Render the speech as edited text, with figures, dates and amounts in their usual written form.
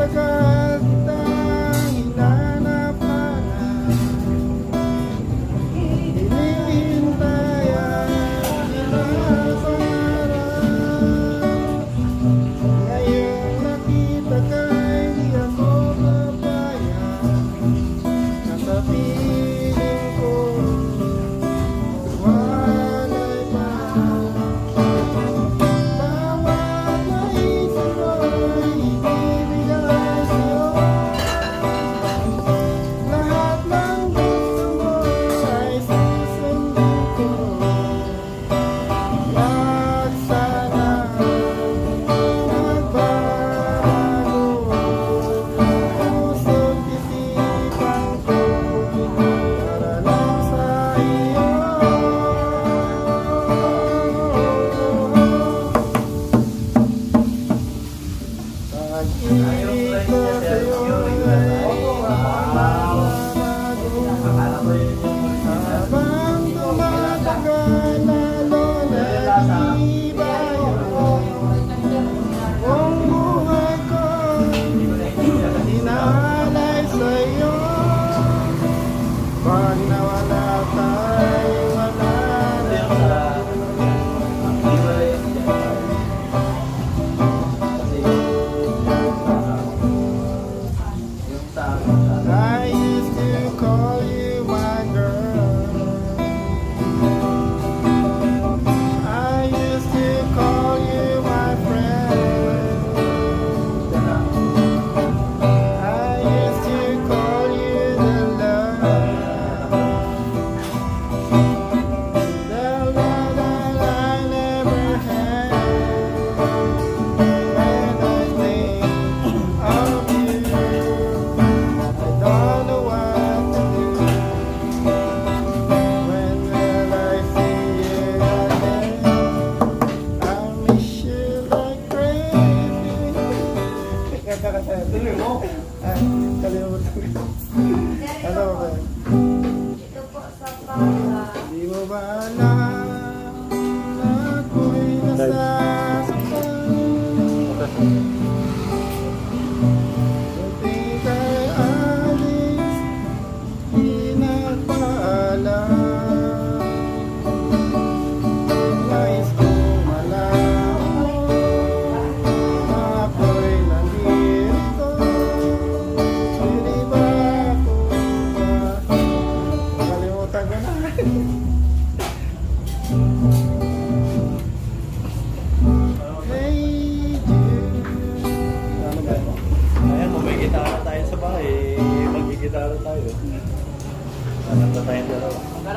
Matagal kitang hinanap-hanap, hinihintay ang inapangarap. Ngayong nakita ka'y di ako papayag. Nasa piling ko walay pa. Bawat naisip ko'y ibibigay sa'yo. Lahat ng gusto mo ay susundin ko. Wag sana magbago. Puso't isipan ko para lang sa iyo. Pag-ibig ko sa'yo ay magbabago. Habang tumatagal lalo nag-iibayo buong buhay ko, inaalay sa'yo. Pag nawala tayo, wala na. I used to call you my girl. I used to call you my friend. I used to call you the love that I never had. When I think of you, don't know what to do. When will I see you again? I miss you like crazy. Tuloy mo? Kalimutan ko. Ano ba? Ito po sa pala. Di mo ba alam na ako'y nasasaktan? Buti kay alis, di nagpaalam. Nais ko malaman na ako'y nandito. Hindi ba ako ba? Kalimutan ko na. Hey Jude. Ano ba? Ayan, kung may gitara tayo sa bahay, mag-gitara tayo. Alam na tayong dalawa. Ang